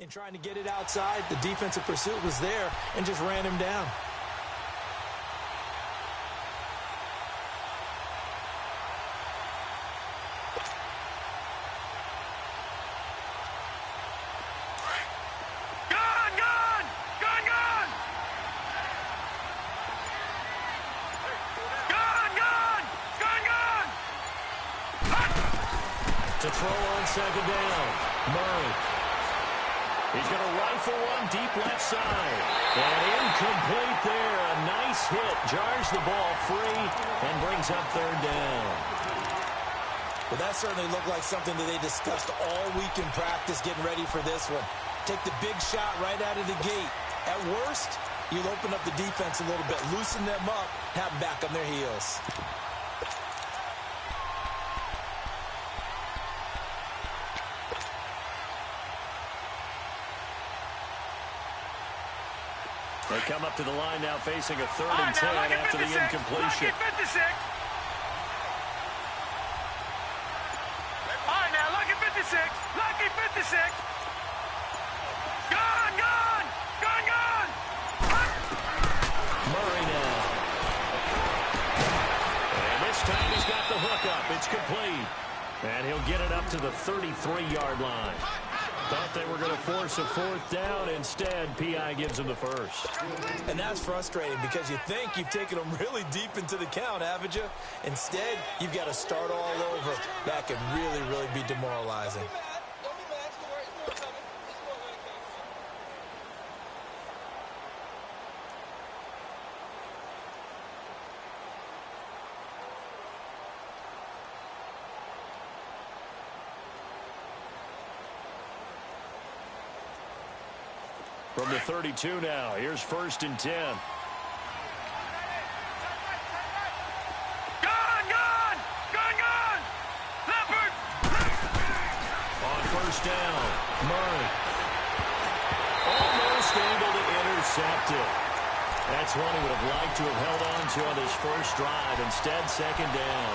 In trying to get it outside, the defensive pursuit was there and just ran him down. To throw on second down, Murray. He's going to rifle one deep left side. And incomplete there. A nice hit. Jars the ball free and brings up third down. Well, that certainly looked like something that they discussed all week in practice getting ready for this one. Take the big shot right out of the gate. At worst, you'll open up the defense a little bit, loosen them up, have them back on their heels. They come up to the line now facing a 3rd and 10 after the incompletion. Lucky 56. All right, now, lucky 56. Lucky 56. Gone, gone. Gone, gone. Murray now. And this time he's got the hook up. It's complete. And he'll get it up to the 33-yard line. Thought they were going to force a 4th down. Instead, P.I. gives them the first. And that's frustrating because you think you've taken them really deep into the count, haven't you? Instead, you've got to start all over. That can really, really be demoralizing. From the 32 now, here's 1st and 10. Gone, gone. Gone, gone. Leopard. On 1st down, Murray. Almost able to intercept it. That's one he would have liked to have held on to on his first drive. Instead, 2nd down.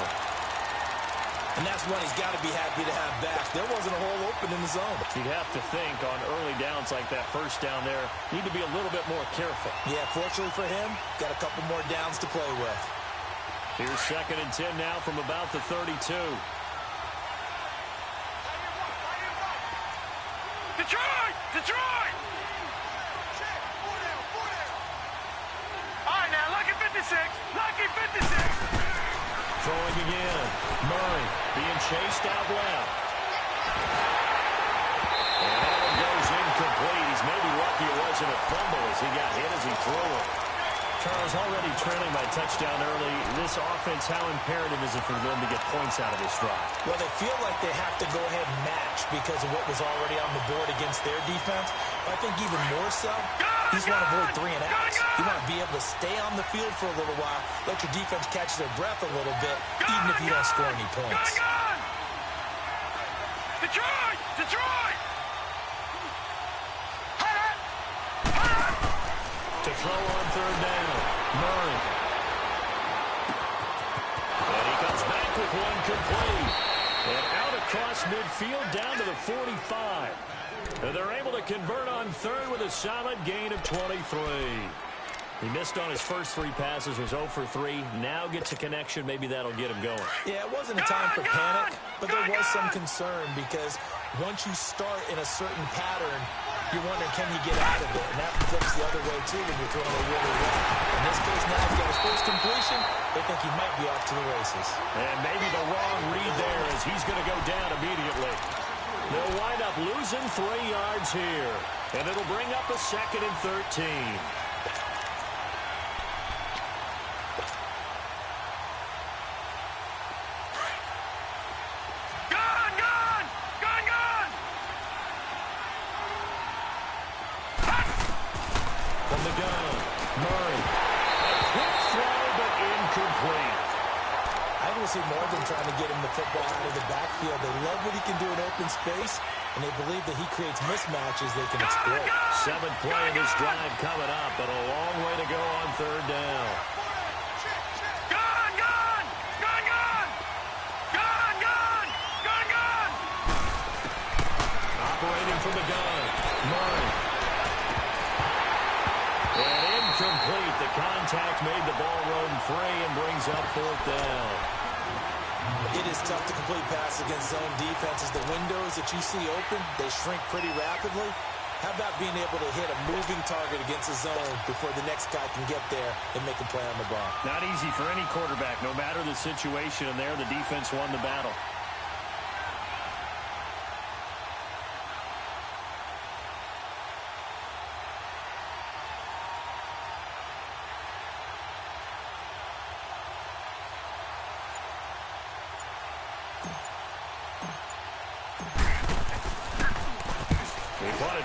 And that's one he's got to be happy to have back. There wasn't a hole open in the zone. You'd have to think on early downs like that 1st down there, need to be a little bit more careful. Yeah, fortunately for him, got a couple more downs to play with. Here's 2nd and 10 now from about the 32. Detroit! Detroit! All right, now, lucky 56. Lucky 56. Throwing again. Murray being chased out left. And that one goes incomplete. He's maybe lucky it wasn't a fumble as he got hit as he threw it. Charles, already trailing by touchdown early. This offense, how imperative is it for them to get points out of this drive? Well, they feel like they have to go ahead and match because of what was already on the board against their defense. But I think even more so, you just want to avoid 3 and outs. You want to be able to stay on the field for a little while, let your defense catch their breath a little bit, even if you don't score any points. Detroit! Detroit! To throw on 3rd down, Murray. And he comes back with one complete. And out across midfield down to the 45. And they're able to convert on 3rd with a solid gain of 23. He missed on his first 3 passes, was 0 for 3. Now gets a connection. Maybe that'll get him going. Yeah, it wasn't a time for panic, but there was some concern because once you start in a certain pattern, you're wondering, can you get out of it? And that flips the other way, too, when you're throwing it really well. In this case, now he's got his first completion. They think he might be off to the races. And maybe the wrong read there as he's going to go down immediately. They'll wind up losing 3 yards here. And it'll bring up a 2nd and 13. From the gun, Murray. A quick throw, but incomplete. I will see more of them trying to get him the football out of the backfield. They love what he can do in open space, and they believe that he creates mismatches they can exploit. 7th play of this drive coming up, but a long way to go on 3rd down. Gone! Operating from the gun, Murray. And incomplete. The contact made the ball roam free and brings up fourth down. It is tough to complete passes against zone defenses. The windows that you see open, they shrink pretty rapidly. How about being able to hit a moving target against a zone before the next guy can get there and make a play on the ball? Not easy for any quarterback, no matter the situation, and there the defense won the battle.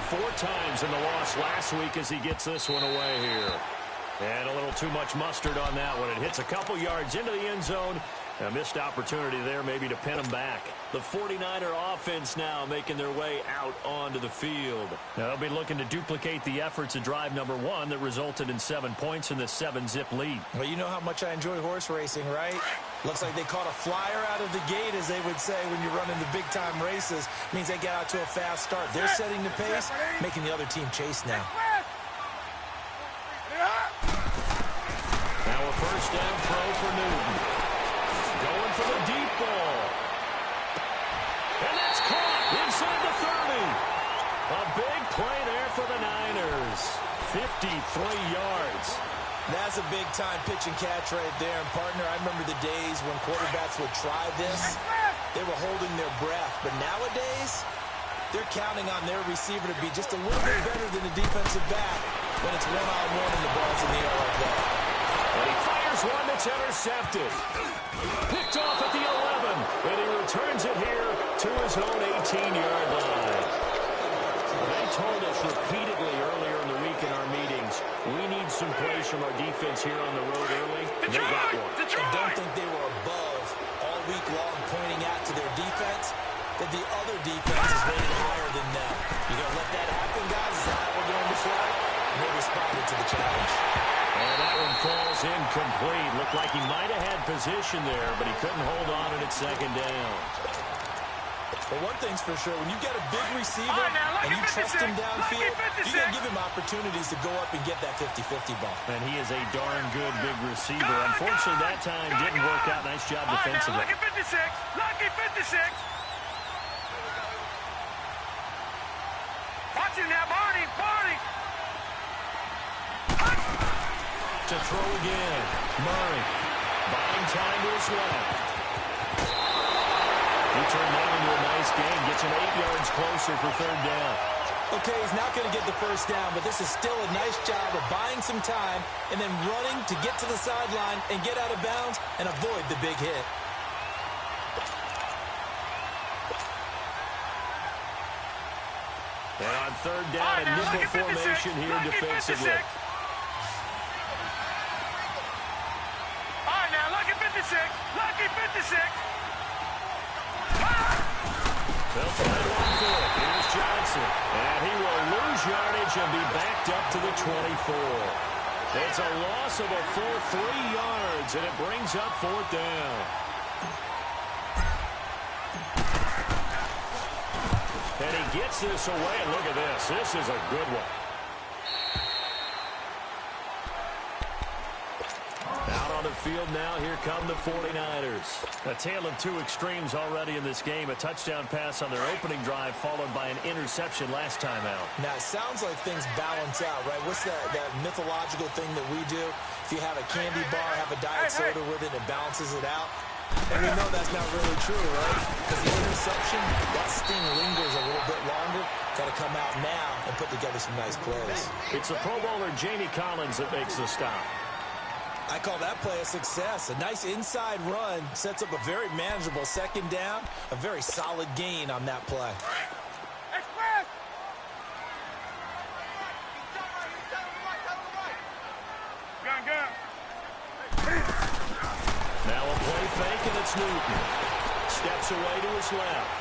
Four times in the loss last week as he gets this one away here. And a little too much mustard on that one. It hits a couple yards into the end zone. A missed opportunity there maybe to pin him back. The 49er offense now making their way out onto the field. Now they'll be looking to duplicate the efforts of drive number 1 that resulted in 7 points in the 7-zip lead. Well, you know how much I enjoy horse racing, right? Looks like they caught a flyer out of the gate, as they would say when you're running the big-time races. Means they get out to a fast start. They're setting the pace, making the other team chase now. Now a first down throw for Newton. Going for the deep ball. And that's caught inside the 30. A big play there for the Niners. 53 yards. That's a big-time pitch and catch right there. And, partner, I remember the days when quarterbacks would try this. They were holding their breath. But nowadays, they're counting on their receiver to be just a little bit better than the defensive back when it's one-on-one and the ball's in the air like that. And he fires one that's intercepted. Picked off at the 11, and he returns it here to his own 18-yard line. They told us repeatedly earlier in the week in our meetings, we need some plays from our defense here on the road early. They got one. I don't think they were above all week long pointing out to their defense that the other defense is rated higher than them. You gonna let that happen, guys? Is that how we're going to play? And they responded to the challenge. And that one falls incomplete. Looked like he might have had position there, but he couldn't hold on it at second down. But one thing's for sure, when you get a big receiver and you trust him downfield, you're going to give him opportunities to go up and get that 50-50 ball. And he is a darn good big receiver. Unfortunately, that time didn't work out. Nice job defensively. Lucky 56. Lucky 56. Watch him now, Barney. Barney. To throw again. Murray buying time to his left. He turned that into a nice gain. Gets him 8 yards closer for third down. Okay, he's not going to get the first down, but this is still a nice job of buying some time and then running to get to the sideline and get out of bounds and avoid the big hit. And on third down, a nickel formation here defensively. Lucky 56. They'll try to run for it. Here's Johnson. And he will lose yardage and be backed up to the 24. It's a loss of a full 3 yards, and it brings up fourth down. And he gets this away, and look at this. This is a good one. Out on the field now, here come the 49ers. A tale of two extremes already in this game. A touchdown pass on their opening drive, followed by an interception last time out. Now, it sounds like things balance out, right? What's that mythological thing that we do? If you have a candy bar, have a diet soda with it, it balances it out. And we know that's not really true, right? Because the interception, that sting lingers a little bit longer. Got to come out now and put together some nice plays. It's the Pro Bowler Jamie Collins that makes the stop. I call that play a success. A nice inside run sets up a very manageable second down. A very solid gain on that play. Now a play fake, and it's Newton. Steps away to his left.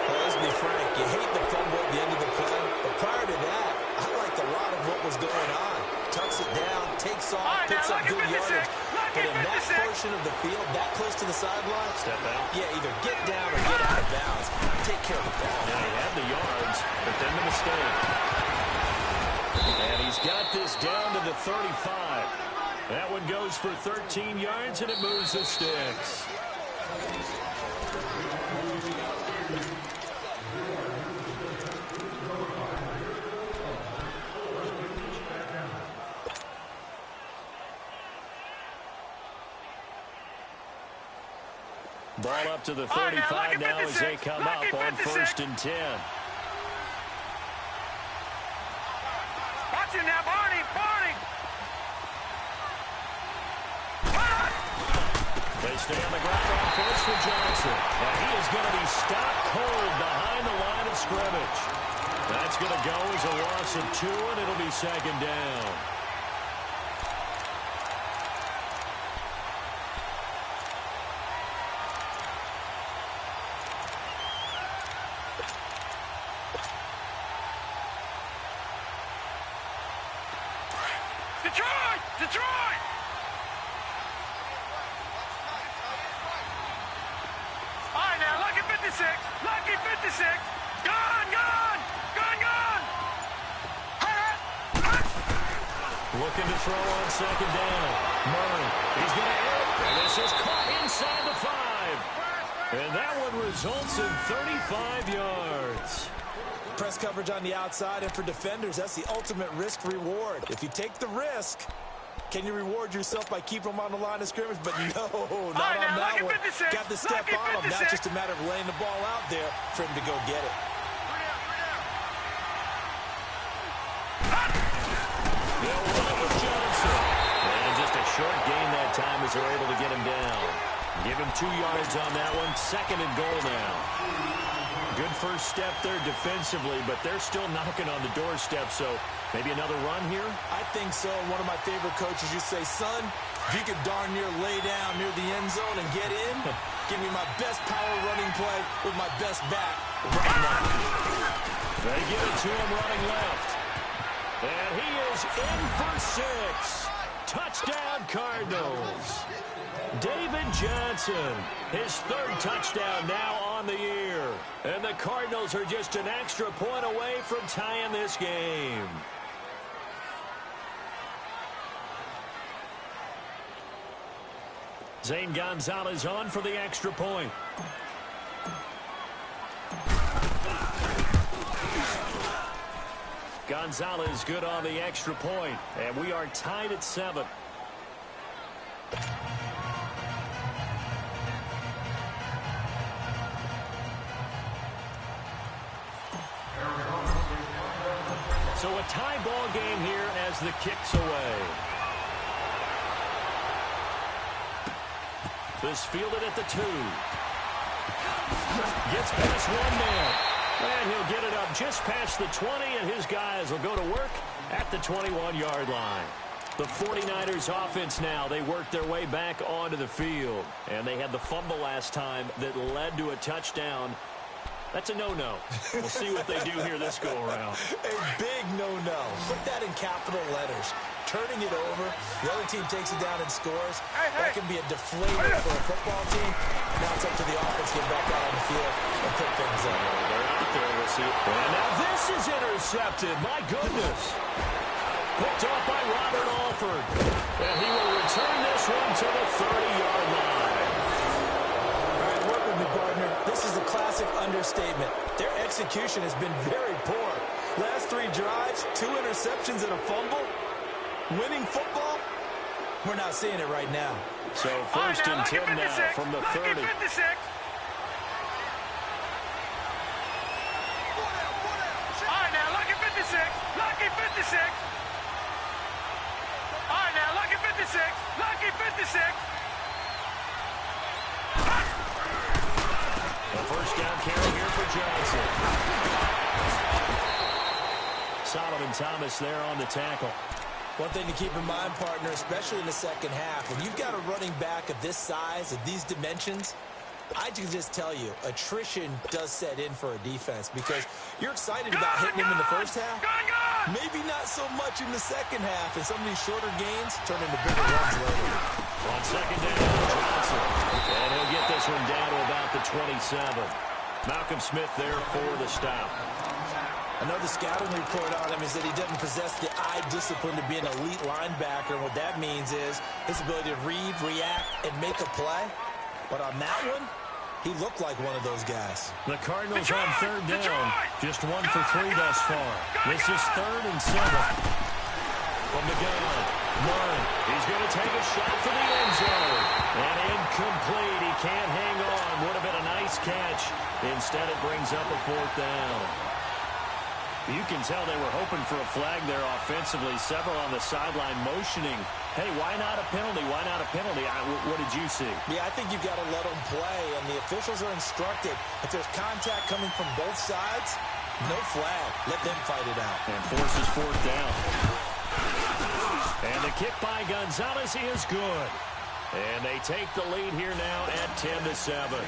Well, let's be frank. You hate the fumble at the end of the play, but prior to that, I liked a lot of what was going on. Tucks it down, takes off, picks up good yardage. But in that portion of the field, that close to the sideline, step out. Yeah, either get down or get out of bounds. Take care of the ball. Yeah, he had the yards, but then the mistake. And he's got this down to the 35. That one goes for 13 yards, and it moves the sticks. Ball up to the 35 now as they come up on 1st and 10. Watch it now, Barney. They stay on the ground on first for Johnson. And he is going to be stopped cold behind the line of scrimmage. That's going to go as a loss of 2, and it'll be 2nd down. Detroit! All right, now, lucky 56. Gone! Looking to throw on 2nd down. Murray, he's going to air it. And this is caught inside the 5. And that one results in 35 yards. Press coverage on the outside, and for defenders, that's the ultimate risk-reward. If you take the risk, can you reward yourself by keeping them on the line of scrimmage? But no, not on that one. Got the step on him. Now it's just a matter of laying the ball out there for him to go get it. They'll run with Johnson. And just a short gain that time as they're able to get him down. Give him 2 yards on that one. 2nd and goal now. Good first step there defensively, but they're still knocking on the doorstep, so maybe another run here? I think so. One of my favorite coaches used to say, son, if you could darn near lay down near the end zone and get in, give me my best power running play with my best back right now. They give it to him running left. And he is in for 6. Touchdown, Cardinals. David Johnson, his 3rd touchdown now on the year. And the Cardinals are just an extra point away from tying this game. Zane Gonzalez on for the extra point. Gonzalez good on the extra point. And we are tied at 7. So a tie ball game here as the kick's away. This fielded at the 2. Gets past one man. And he'll get it up just past the 20, and his guys will go to work at the 21-yard line. The 49ers offense now, they work their way back onto the field. And they had the fumble last time that led to a touchdown. That's a no-no. We'll see what they do here this go-around. A big no-no. Put that in capital letters. Turning it over, the other team takes it down and scores. That can be a deflator for a football team. Now it's up to the offense to get back out on the field and pick things up. They're out there. We'll see. And now this is intercepted. My goodness. Picked off by Robert Alford. And he will return this one to the 30-yard line. All right, work with me, partner. This is a classic understatement. Their execution has been very poor. Last 3 drives, 2 interceptions and a fumble. Winning football? We're not seeing it right now. So 1st and 10 now from the 30. All right, now, lucky 56. Lucky 56. All right, now, lucky 56. Lucky 56. A first down carry here for Johnson. Solomon Thomas there on the tackle. One thing to keep in mind, partner, especially in the second half, when you've got a running back of this size, of these dimensions, I can just tell you, attrition does set in for a defense because you're excited about hitting him in the first half. Maybe not so much in the second half, and some of these shorter gains turn into bigger runs later. On second down, Johnson. And he'll get this one down to about the 27. Malcolm Smith there for the stop. I know the scouting report on him is that he doesn't possess the eye discipline to be an elite linebacker. And what that means is his ability to read, react, and make a play. But on that one, he looked like one of those guys. The Cardinals on third down. Just 1 for 3 thus far. This is 3rd and 7. From the gun, Murray. He's going to take a shot for the end zone. And incomplete. He can't hang on. Would have been a nice catch. Instead, it brings up a 4th down. You can tell they were hoping for a flag there offensively. Several on the sideline motioning. Hey, why not a penalty? Why not a penalty? What did you see? Yeah, I think you've got to let them play, and the officials are instructed. If there's contact coming from both sides, no flag. Let them fight it out. And forces 4th down. And the kick by Gonzalez is good. And they take the lead here now at 10-7.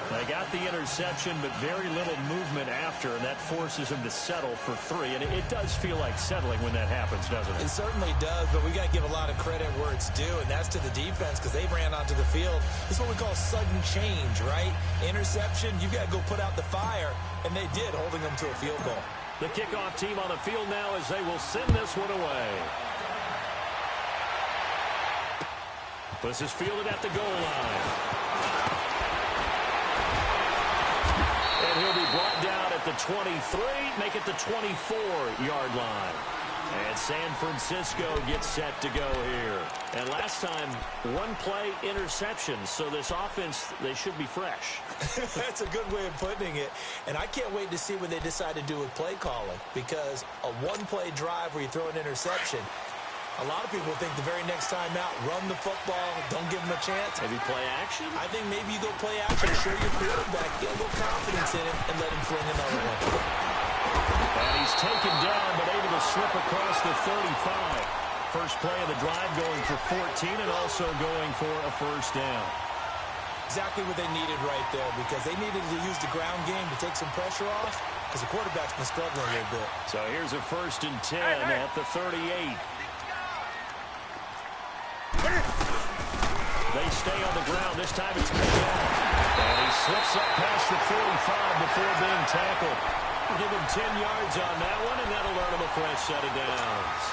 They got the interception, but very little movement after, and that forces them to settle for 3. And it does feel like settling when that happens, doesn't it? It certainly does, but we got to give a lot of credit where it's due, and that's to the defense because they ran onto the field. This is what we call sudden change, right? Interception, you got to go put out the fire, and they did, holding them to a field goal. The kickoff team on the field now as they will send this one away. This is fielded at the goal line. And he'll be brought down at the 23, make it the 24-yard line. And San Francisco gets set to go here. And last time, 1-play interception. So this offense, they should be fresh. That's a good way of putting it. And I can't wait to see what they decide to do with play calling. Because a 1-play drive where you throw an interception, a lot of people think the very next time out, run the football, don't give them a chance. Maybe play action? I think maybe you go play action, show your quarterback, get a little confidence in him, and let him fling another one. And he's taken down, but able to slip across the 35. First play of the drive going for 14 and also going for a first down. Exactly what they needed right there because they needed to use the ground game to take some pressure off because the quarterback's been struggling a little bit. So here's a 1st and 10 at the 38. They stay on the ground. This time it's Miguel. And he slips up past the 45 before being tackled. We'll give him 10 yards on that one, and that'll earn him a fresh set of downs.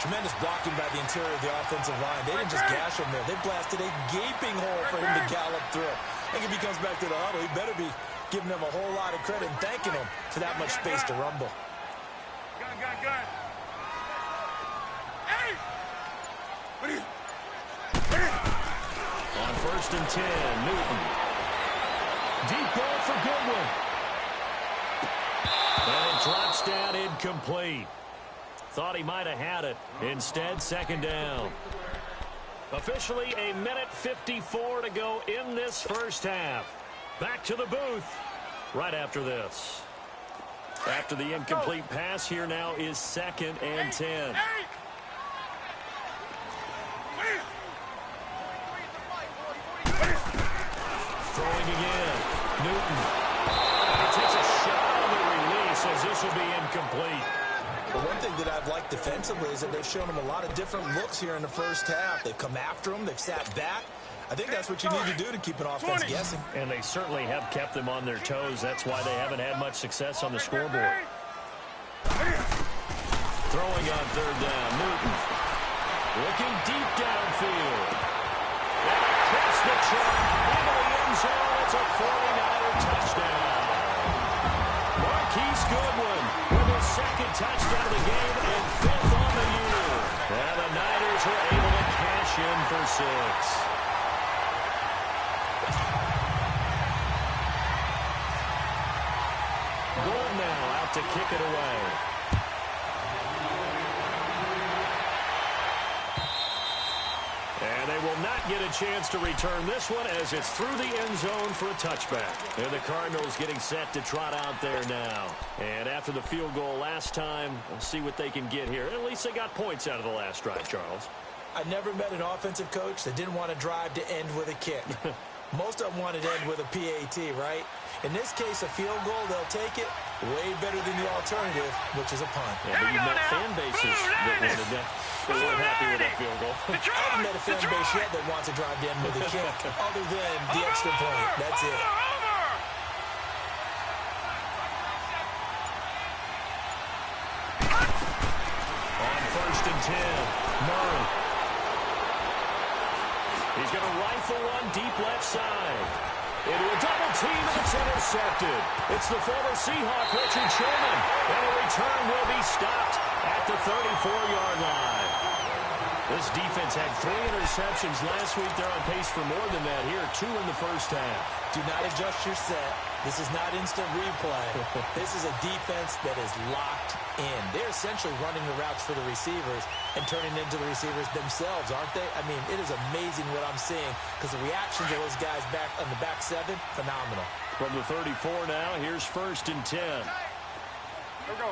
Tremendous blocking by the interior of the offensive line. They didn't just gash him there. They blasted a gaping hole for him to gallop through. I think if he comes back to the huddle, he better be giving them a whole lot of credit and thanking them for that much space to rumble. Gun. Hey! On 1st and 10, Newton. Deep ball for Goodwin. And it drops down incomplete. Thought he might have had it. Instead, 2nd down. Officially, 1:54 to go in this first half. Back to the booth right after this. After the incomplete pass, here now is 2nd and 10. Throwing again. Newton. And he takes a shot on the release as this will be incomplete. But one thing that I've liked defensively is that they've shown him a lot of different looks here in the first half. They've come after him. They've sat back. I think that's what you need to do to keep an offense guessing. And they certainly have kept them on their toes. That's why they haven't had much success on the scoreboard. Throwing on 3rd down. Newton. Looking deep downfield. And across the track. Into the end zone. It's a 49er touchdown. Marquise Goodwin with his 2nd touchdown of the game and 5th on the year. And the Niners were able to cash in for 6. Gold now out to kick it away. And they will not get a chance to return this one as it's through the end zone for a touchback. And the Cardinals getting set to trot out there now. And after the field goal last time, we'll see what they can get here. At least they got points out of the last drive, Charles. I never met an offensive coach that didn't want to drive to end with a kick. Most of them want it to end with a PAT, right? In this case, a field goal, they'll take it way better than the alternative, which is a punt. Yeah, but you've met fan bases that wanted that. They weren't happy with that field goal. I haven't met a fan base yet that wants to drive in with a kick other than the extra point. That's it. On 1st and 10, Murray. He's going to rifle one deep left side. Into a double team, and it's intercepted. It's the former Seahawk, Richard Sherman. And a return will be stopped at the 34-yard line. This defense had 3 interceptions last week. They're on pace for more than that here. 2 in the first half. Do not adjust your set. This is not instant replay. This is a defense that is locked in. They're essentially running the routes for the receivers and turning into the receivers themselves, aren't they? I mean, it is amazing what I'm seeing because the reactions of those guys back on the back 7, phenomenal. From the 34 now, here's 1st and 10. Here we go.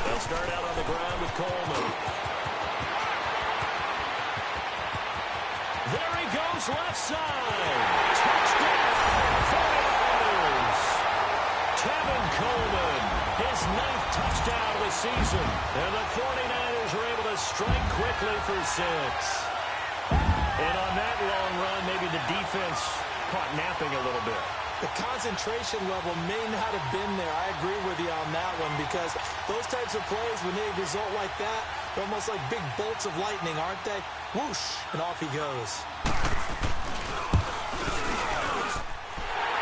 They'll start out on the ground with Coleman. There he goes, left side. Touchdown, 49ers. Tevin Coleman, his 9th touchdown of the season. And the 49ers are able to strike quickly for 6. And on that long run, maybe the defense caught napping a little bit. The concentration level may not have been there. I agree with you on that one because those types of plays, when they result like that, they're almost like big bolts of lightning, aren't they? Whoosh, and off he goes.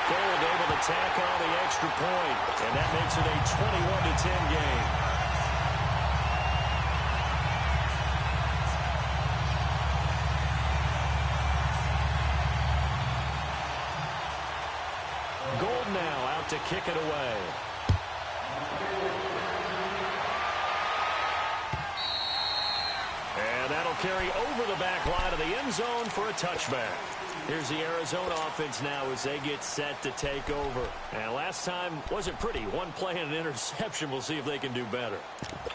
Gold able to tack on the extra point, and that makes it a 21-10 game. Gold now out to kick it away. And that'll carry over the back line of the end zone for a touchback. Here's the Arizona offense now as they get set to take over. And last time wasn't pretty. One play and an interception. We'll see if they can do better.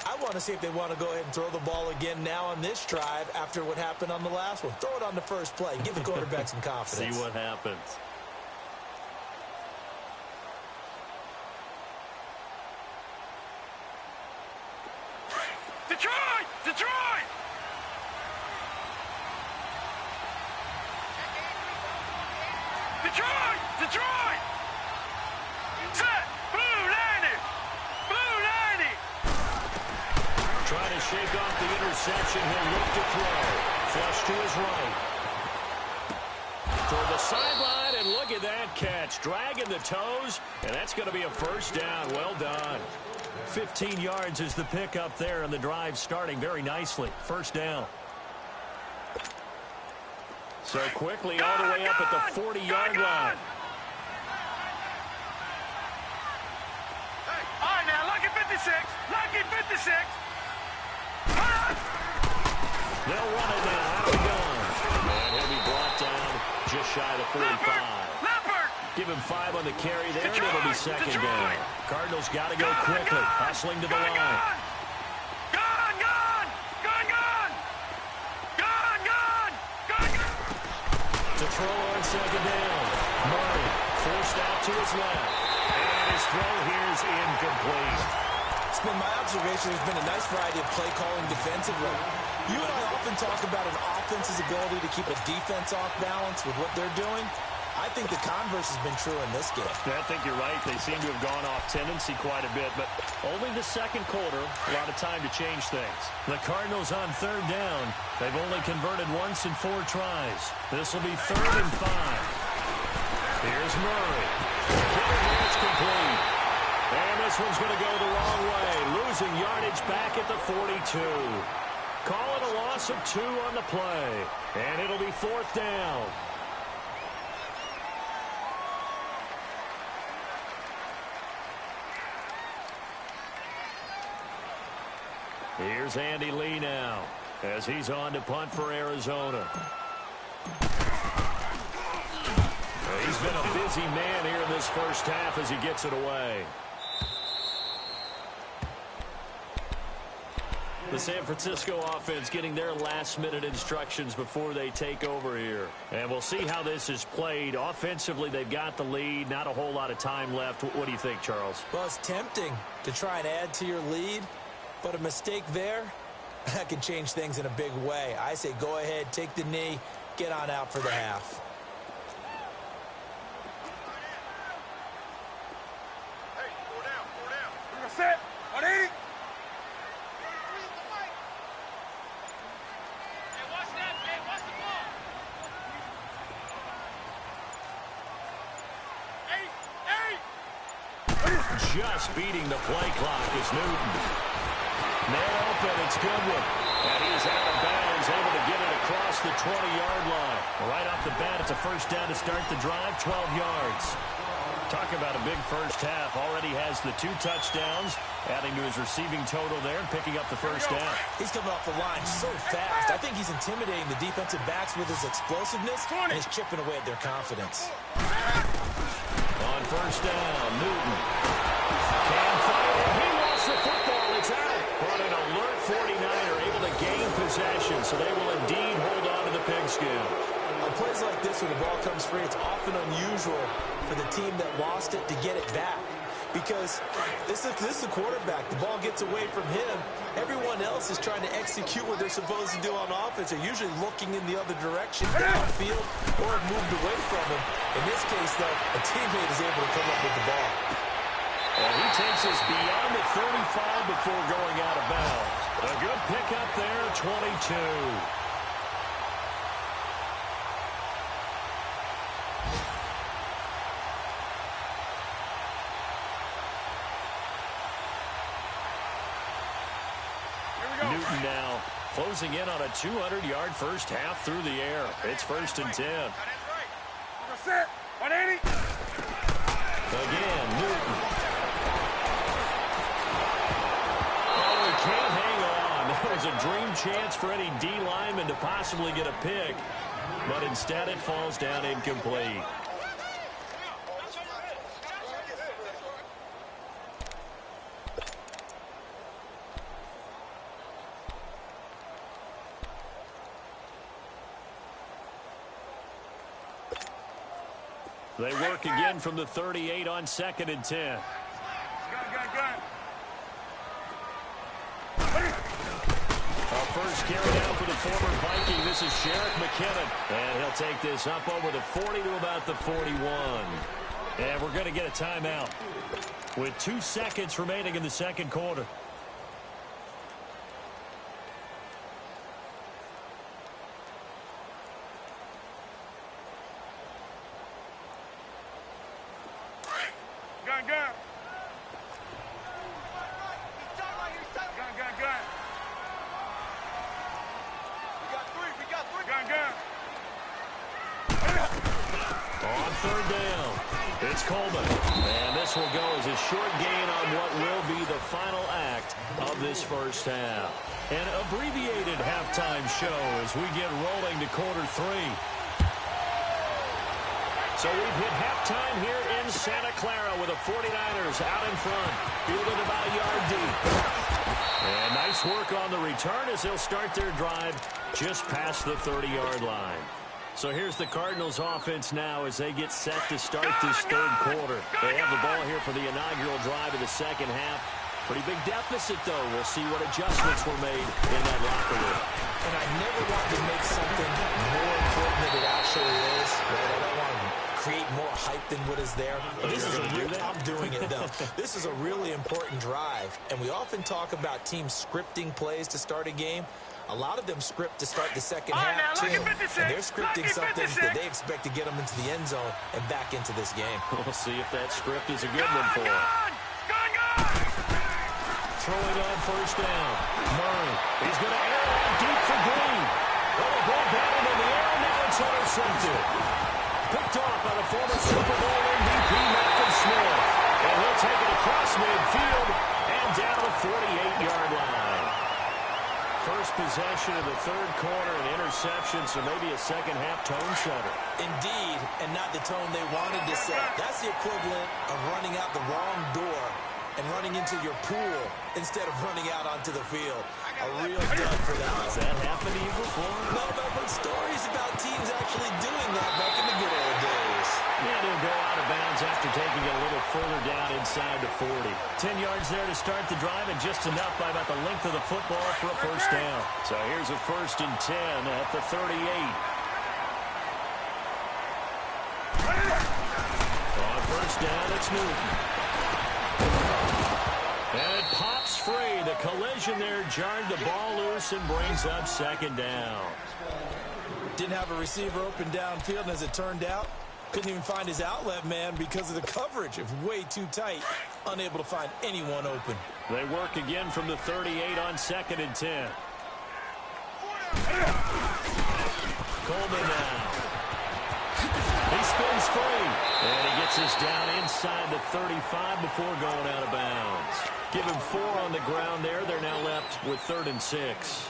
I want to see if they want to go ahead and throw the ball again now on this drive after what happened on the last one. Throw it on the first play. Give the quarterback some confidence. See what happens. Detroit! Detroit! Detroit! Detroit! Set! Blue 90! Blue 90! Trying to shake off the interception. He'll look to throw. Flush to his right. Toward the sideline, and look at that catch. Dragging the toes, and that's going to be a first down. Well done. 15 yards is the pickup there, and the drive starting very nicely. First down. So quickly all the way up at the 40-yard line. All right, now, lucky 56. Lucky 56. They'll run it now. Out of the gun. And he'll be brought down just shy of the 45. Give him 5 on the carry there, and it'll be second down. Cardinals got to go quickly. Hustling to the line. Gone, gone! Gone, gone! Gone, gone! Gone, gone! To throw on second down. Murray forced out to his left. And his throw here is incomplete. It's been my observation. There's been a nice variety of play calling defensively. You and I often talk about an offense's ability to keep a defense off balance with what they're doing. I think the converse has been true in this game. I think you're right. They seem to have gone off tendency quite a bit, but only the second quarter, a lot of time to change things. The Cardinals on third down. They've only converted once in 4 tries. This will be 3rd and 5. Here's Murray. It's complete. And this one's going to go the wrong way. Losing yardage back at the 42. Call it a loss of 2 on the play. And it'll be 4th down. Here's Andy Lee now as he's on to punt for Arizona. He's been a busy man here in this first half as he gets it away. The San Francisco offense getting their last-minute instructions before they take over here. And we'll see how this is played. Offensively, they've got the lead. Not a whole lot of time left. What do you think, Charles? Well, it's tempting to try and add to your lead, but a mistake there, that can change things in a big way. I say go ahead, take the knee, get on out for the half. Hey, 4 down, 4 down. We're going to set. 180. Just beating the play clock is Newton. Man open, it's Goodwin. And he's out of bounds, able to get it across the 20-yard line. Right off the bat, it's a first down to start the drive, 12 yards. Talk about a big first half. Already has the 2 touchdowns, adding to his receiving total there and picking up the first down. He's coming off the line so fast. I think he's intimidating the defensive backs with his explosiveness, and he's chipping away at their confidence. On first down, Newton. Can fire. He lost the football. It's out. But an alert 49er able to gain possession, so they will indeed hold on to the pigskin. On plays like this, when the ball comes free, it's often unusual for the team that lost it to get it back. Because this is the quarterback. The ball gets away from him. Everyone else is trying to execute what they're supposed to do on offense. They're usually looking in the other direction, downfield, or have moved away from him. In this case, though, a teammate is able to come up with the ball. And he takes us beyond the 35 before going out of bounds. A good pickup there, 22. Newton now closing in on a 200-yard first half through the air. It's 1st and 10. We're set. 180. Again, Newton. Oh, he can't hang on. That was a dream chance for any D lineman to possibly get a pick. But instead it falls down incomplete. They work again from the 38 on 2nd and 10. Gun. Our first carry down for the former Viking. This is Sherrick McKinnon. And he'll take this up over the 40 to about the 41. And we're going to get a timeout with 2 seconds remaining in the second quarter. Gun. On 3rd down, it's Coleman. And this will go as a short gain on what will be the final act of this first half. An abbreviated halftime show as we get rolling to quarter 3. So we've hit halftime here in Santa Clara with the 49ers out in front, fielded about a yard deep. And nice work on the return as they'll start their drive just past the 30-yard line. So here's the Cardinals offense now as they get set to start this third quarter. They have the ball here for the inaugural drive of the second half. Pretty big deficit, though. We'll see what adjustments were made in that locker room. And I never want to make something more important than it actually is. Right? I don't want to create more hype than what is there. But this is I'm doing it, though. This is a really important drive. And we often talk about teams scripting plays to start a game. A lot of them script to start the second half, too. And they're scripting something that they expect to get them into the end zone and back into this game. We'll see if that script is a good one for them. Throwing on first down. Murray. He's going to air it out deep for Green. Well, the ball batted in the air, and now it's intercepted. Picked off by the former Super Bowl MVP, Malcolm Smith. And he'll take it across midfield and down the 48-yard line. First possession of the third quarter, an interception, so maybe a second-half tone setter. Indeed, and not the tone they wanted to set. That's the equivalent of running out the wrong door and running into your pool instead of running out onto the field. A real dud for that. Has that happened to you before? No, but I've heard stories about teams actually doing that back in the good old days. And he'll go out of bounds after taking it a little further down inside the 40. 10 yards there to start the drive, and just enough by about the length of the football for a first down. So here's a 1st and 10 at the 38. On first down, it's Newton. And it pops free. The collision there jarred the ball loose and brings up 2nd down. Didn't have a receiver open downfield, and as it turned out, couldn't even find his outlet man because of the coverage. It was way too tight. Unable to find anyone open. They work again from the 38 on 2nd and 10. Coleman now. He spins free. And he gets us down inside the 35 before going out of bounds. Give him 4 on the ground there. They're now left with 3rd and 6.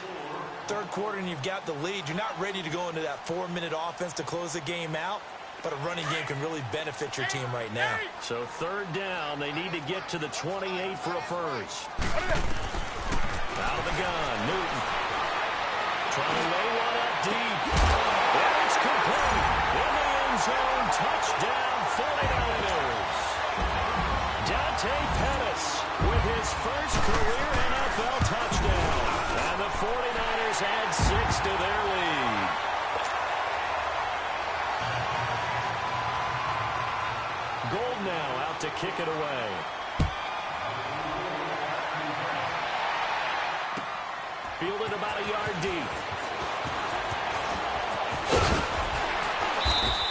Third quarter and you've got the lead. You're not ready to go into that 4-minute offense to close the game out. But a running game can really benefit your team right now. So 3rd down. They need to get to the 28 for a first. Out of the gun. Newton. Trying to lay one up deep. And it's complete. In the end zone. Touchdown 49ers. Dante Pettis with his first career NFL touchdown. And the 49ers add 6 to their lead. Gold now out to kick it away. Fielded about a yard deep.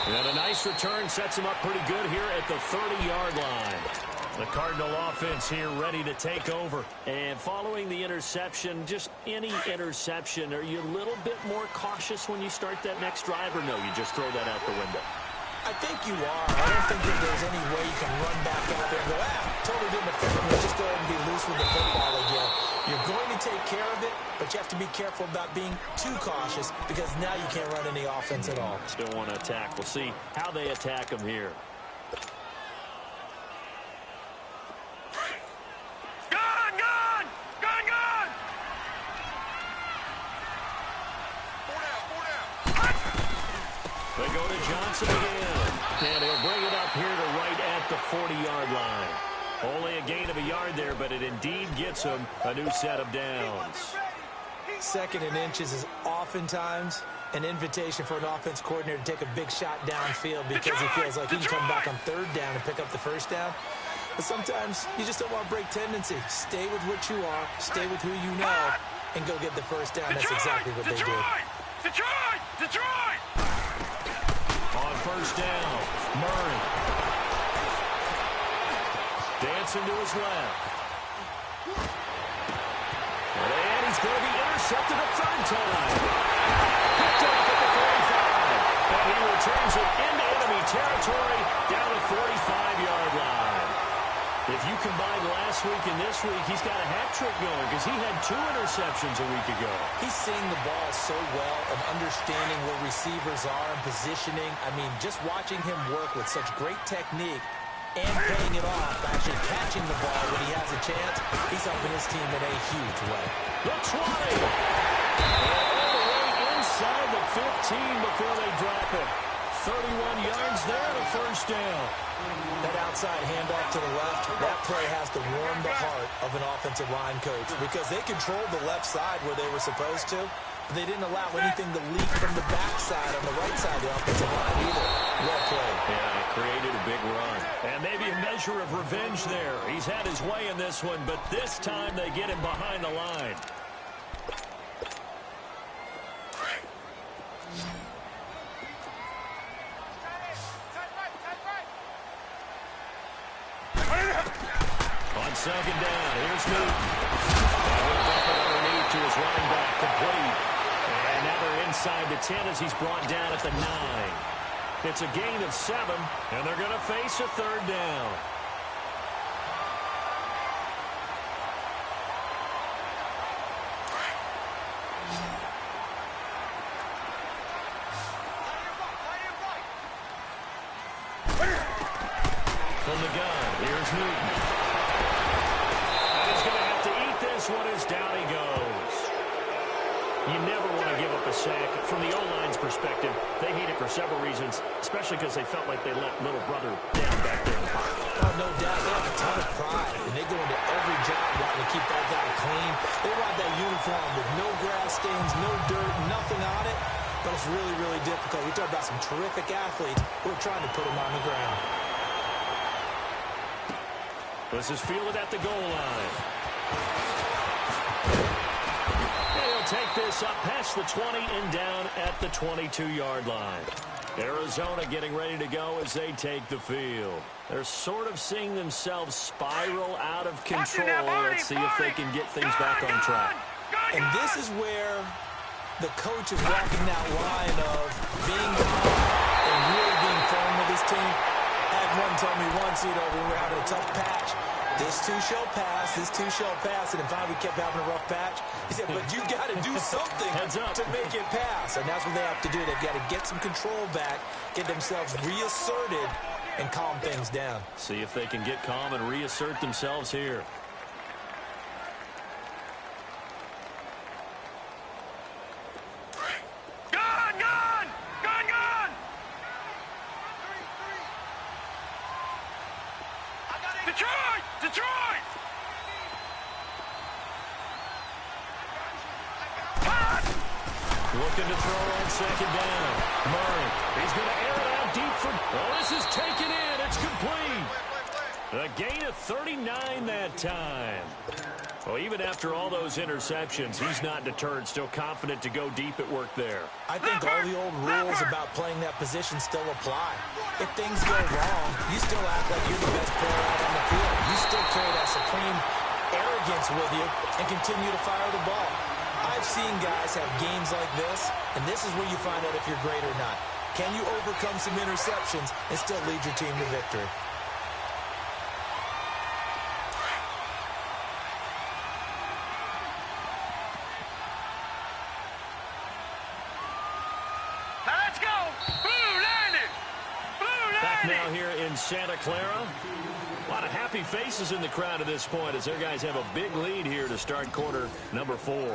And a nice return sets him up pretty good here at the 30-yard line. The Cardinal offense here ready to take over. And following the interception, just any interception, are you a little bit more cautious when you start that next drive, or no, you just throw that out the window? I think you are. I don't think that there's any way you can run back out there and go, totally didn't affect me. Just go ahead and be loose with the football again. You're going to take care of it, but you have to be careful about being too cautious because now you can't run any offense at all. Still want to attack. We'll see how they attack him here. They go to Johnson again. And he'll bring it up here to right at the 40-yard line. Only a gain of a yard there, but it indeed gets him a new set of downs. 2nd and inches is oftentimes an invitation for an offense coordinator to take a big shot downfield because he feels like he can come back on 3rd down and pick up the first down. But sometimes you just don't want to break tendency. Stay with what you are, stay with who you know, and go get the first down. That's exactly what they did. Detroit! On first down, Murray. Dancing to his left. And he's going to be intercepted a 3rd time. Picked off at the 45. And he returns it into enemy territory down the 45-yard line. If you combine last week and this week, he's got a hat trick going because he had 2 interceptions a week ago. He's seeing the ball so well and understanding where receivers are and positioning. I mean, just watching him work with such great technique and paying it off, actually catching the ball when he has a chance, he's helping his team in a huge way. The 20. And all the way inside the 15 before they drop it. 31 yards there and a first down. That outside handoff to the left, that play has to warm the heart of an offensive line coach because they controlled the left side where they were supposed to, but they didn't allow anything to leak from the backside on the right side of the offensive line either. Well played. Yeah, it created a big run. And maybe a measure of revenge there. He's had his way in this one, but this time they get him behind the line. On 2nd down, here's Newton. And he'll dump it underneath to his running back, complete. And now they're inside the 10 as he's brought down at the 9. It's a gain of 7, and they're going to face a 3rd down. From the gun, here's Newton. And he's going to have to eat this one as down he goes. You never want to give up a sack. From the O-line's perspective, they hate it for several reasons, especially because they felt like they let little brother down back there in the pocket. Oh, no doubt. They have a ton of pride, and they go into every job wanting to keep that guy clean. They want that uniform with no grass stains, no dirt, nothing on it. But it's really, really difficult. We talk about some terrific athletes who are trying to put him on the ground. This is fielded at the goal line. Take this up past the 20 and down at the 22-yard line. Arizona getting ready to go as they take the field. They're sort of seeing themselves spiral out of control. Let's see if they can get things back on track. And this is where the coach is walking that line of being calm and really being firm with his team. I had one tell me once, when we were having a tough patch, this too shall pass, this too shall pass, and if we kept having a rough patch, he said, but you got to do something to make it pass, and that's what they have to do. They've got to get some control back, get themselves reasserted, and calm things down. See if they can get calm and reassert themselves here. Detroit! Looking to throw on second down. Murray, he's going to air it out deep for... Oh, this is taken in. It's complete. A gain of 39 that time. Well, even after all those interceptions, he's not deterred, still confident to go deep at work there. I think all the old rules about playing that position still apply. If things go wrong, you still act like you're the best player out on the field. You still carry that supreme arrogance with you and continue to fire the ball. I've seen guys have games like this, and this is where you find out if you're great or not. Can you overcome some interceptions and still lead your team to victory? Now here in Santa Clara. A lot of happy faces in the crowd at this point as their guys have a big lead here to start quarter number 4. All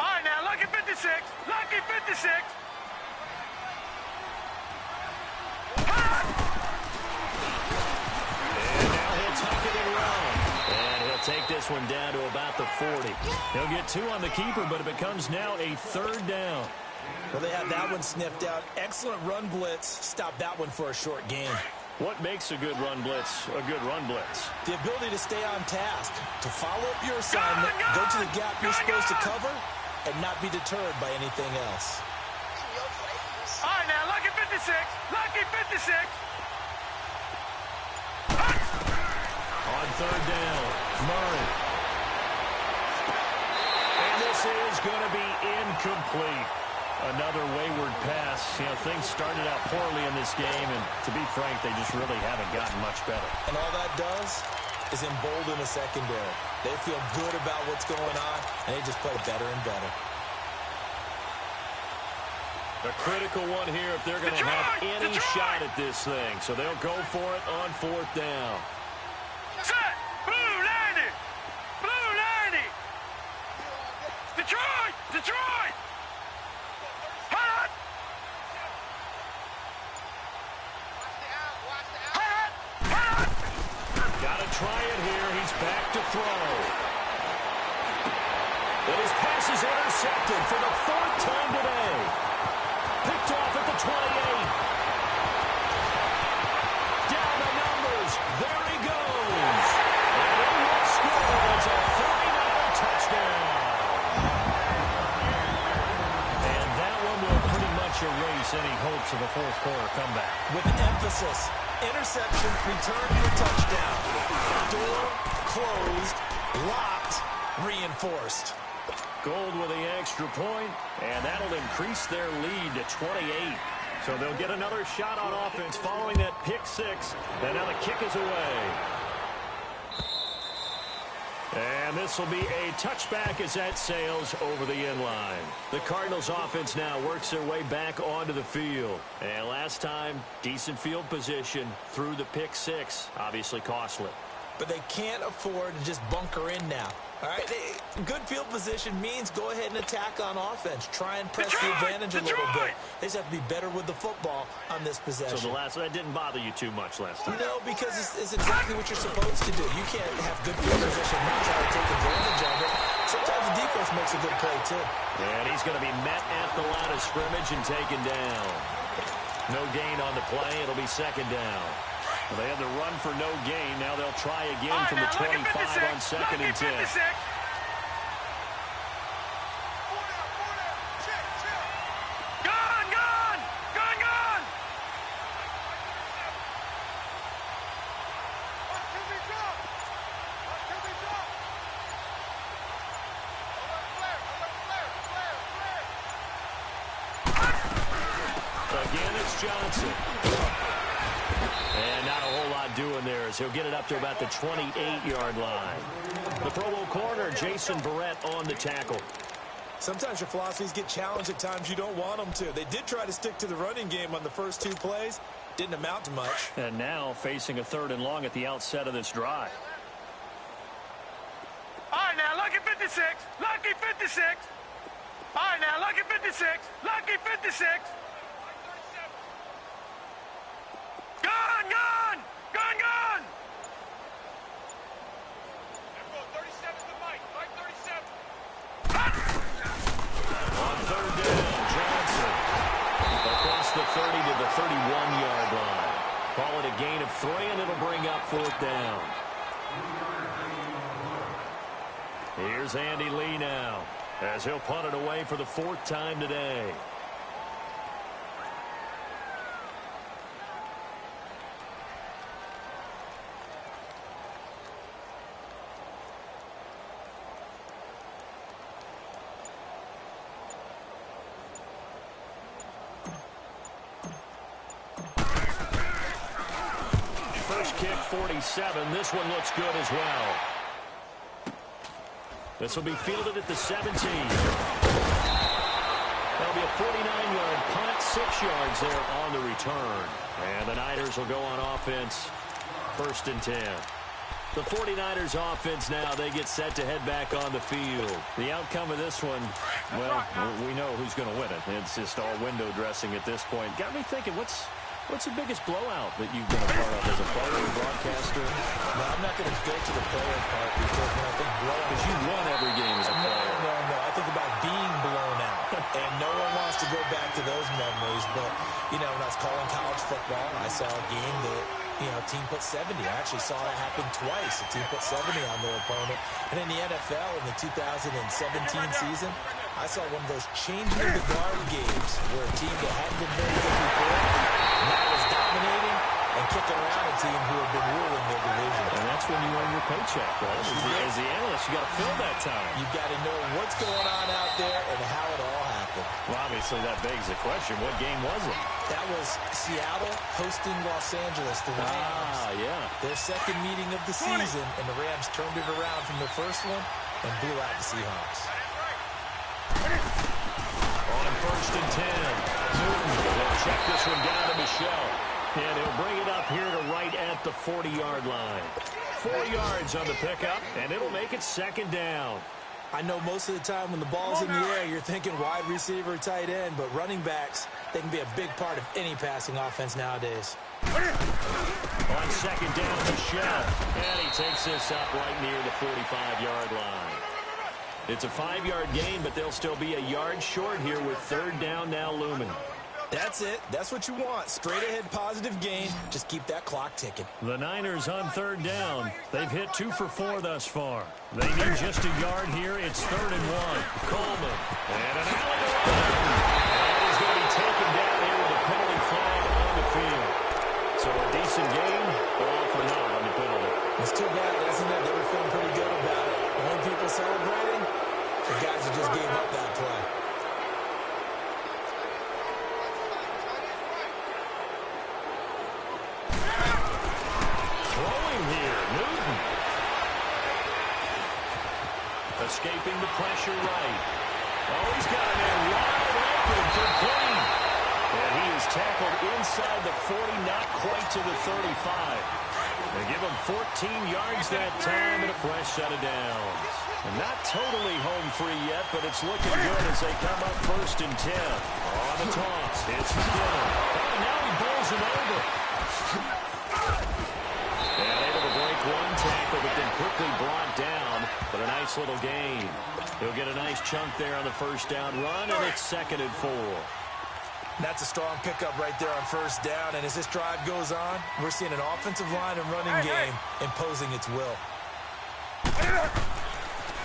right, now, lucky 56. Lucky 56. Take this one down to about the 40. He'll get 2 on the keeper, but it becomes now a 3rd down. Well, they had that one sniffed out. Excellent run blitz. Stop that one for a short gain. What makes a good run blitz a good run blitz? The ability to stay on task, to follow up your assignment, go to the gap you're supposed to cover, and not be deterred by anything else. All right, now, lucky 56. Lucky 56. On 3rd down, Murray. And this is going to be incomplete. Another wayward pass. You know, things started out poorly in this game, and to be frank, they just really haven't gotten much better. And all that does is embolden the secondary. They feel good about what's going on, and they just play better and better. A critical one here if they're going to have any shot at this thing. So they'll go for it on 4th down. Set! Blue 90! Blue 90! Detroit! Detroit! Hot! Hot! Hot! Got to try it here. He's back to throw. But his pass is intercepted for the 4th time today. Picked off at the 28. Down the numbers. There he goes. And he will score. It's a 49er touchdown. And that one will pretty much erase any hopes of a 4th quarter comeback. With emphasis, interception, return for touchdown. Door closed, locked, reinforced. Gold with the extra point, and that'll increase their lead to 28. So they'll get another shot on offense following that pick 6, and now the kick is away. And this will be a touchback as that sails over the end line. The Cardinals offense now works their way back onto the field. And last time, decent field position through the pick six. Obviously costly. But they can't afford to just bunker in now. All right, good field position means go ahead and attack on offense. Try and press the advantage a little bit. They just have to be better with the football on this possession. So that didn't bother you too much last time? No, because it's exactly what you're supposed to do. You can't have good field position and not try to take advantage of it. Sometimes the defense makes a good play, too. And he's going to be met at the line of scrimmage and taken down. No gain on the play. It'll be second down. Well, they had to run for no gain. Now they'll try again from the 25 on second and 10. Again, it's Johnson. And not a whole lot doing there as he'll get it up to about the 28-yard line. The Pro Bowl corner, Jason Barrett, on the tackle. Sometimes your philosophies get challenged at times you don't want them to. They did try to stick to the running game on the first two plays. Didn't amount to much. And now facing a 3rd and long at the outset of this drive. All right, now, lucky 56. Lucky 56. All right, now, lucky 56. Lucky 56. Gun, gun! Gun, gun! 37 to Mike. Mike 37. On 3rd down, Johnson. Across the 30 to the 31-yard line. Call it a gain of 3, and it'll bring up 4th down. Here's Andy Lee now, as he'll punt it away for the 4th time today. First kick, 47. This one looks good as well. This will be fielded at the 17. That'll be a 49-yard punt, 6 yards there on the return. And the Niners will go on offense, 1st and 10. The 49ers offense now, they get set to head back on the field. The outcome of this one, well, we know who's going to win it. It's just all window dressing at this point. Got me thinking, what's the biggest blowout that you've been a part of as a player and broadcaster? No, I'm not going to go to the player part because when I think blowout... Because you won every game as a player. No. I think about being blown out. And no one wants to go back to those memories. But, when I was calling college football, I saw a game that, a team put 70. I actually saw that happen twice. A team put 70 on their opponent. And in the NFL, in the 2017 season, I saw one of those changing of the guard games where a team that hadn't been very good before now was dominating and kicking around a team who had been ruling their division. And that's when you earn your paycheck, right? As the analyst, you got to fill that time. You've got to know what's going on out there and how it all happened. Well, obviously, that begs the question, what game was it? That was Seattle hosting Los Angeles, the Rams. Yeah. Their second meeting of the season, and the Rams turned it around from the first one and blew out the Seahawks. On 1st and 10, Newton will check this one down to Michelle. And he'll bring it up here to right at the 40-yard line. 4 yards on the pickup, and it'll make it 2nd down. I know most of the time when the ball's in the air, you're thinking wide receiver, tight end, but running backs, they can be a big part of any passing offense nowadays. On 2nd down, Michelle. And he takes this up right near the 45-yard line. It's a 5-yard gain, but they'll still be a yard short here with 3rd down now looming. That's it. That's what you want. Straight ahead positive gain. Just keep that clock ticking. The Niners on 3rd down. They've hit 2 for 4 thus far. They need just a yard here. It's 3rd and 1. Coleman. And an alley to run. And he's going to be taken down here with a penalty flag on the field. So a decent game, all for naught on the penalty. It's too bad, isn't it? They were feeling pretty good about it. And when people celebrating, the guys who just gave up that play. Escaping the pressure right. Oh, he's got a man wide open for clean. And he is tackled inside the 40, not quite to the 35. They give him 14 yards that time and a fresh set of downs. And not totally home free yet, but it's looking good as they come up 1st and 10. On the toss, it's McKinnon. Oh, now he bowls him over. And able to break one tackle, but then quickly brought down. But a nice little gain. He'll get a nice chunk there on the first down run, and it's 2nd and 4. That's a strong pickup right there on 1st down. And as this drive goes on, we're seeing an offensive line and running game imposing its will.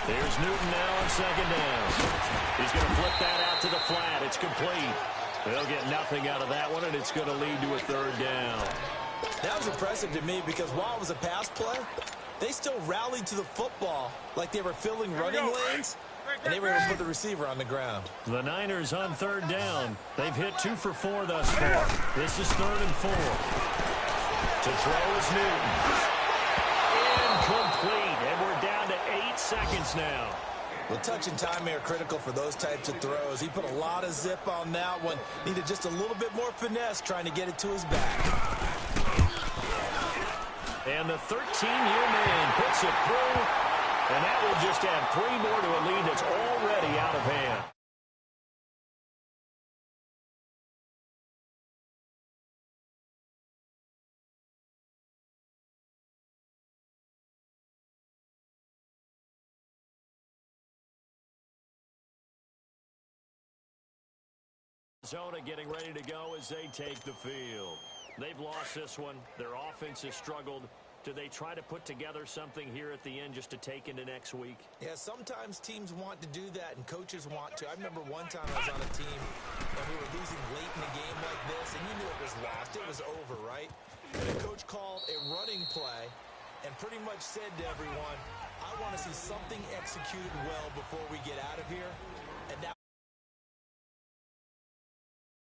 There's Newton now on 2nd down. He's going to flip that out to the flat. It's complete. They'll get nothing out of that one, and it's going to lead to a 3rd down. That was impressive to me because while it was a pass play, they still rallied to the football like they were filling running lanes, and they were able to put the receiver on the ground. The Niners on 3rd down. They've hit 2 for 4 thus far. This is 3rd and 4. To throw is Newton. Incomplete, and we're down to 8 seconds now. Well, touch and timing are critical for those types of throws. He put a lot of zip on that one. Needed just a little bit more finesse trying to get it to his back. And the 13-year man puts it through, and that will just add 3 more to a lead that's already out of hand. Arizona getting ready to go as they take the field. They've lost this one. Their offense has struggled. Do they try to put together something here at the end just to take into next week? Yeah, sometimes teams want to do that and coaches want to. I remember one time I was on a team and we were losing late in a game like this, and you knew it was lost. It was over, right? And the coach called a running play and pretty much said to everyone, I want to see something executed well before we get out of here.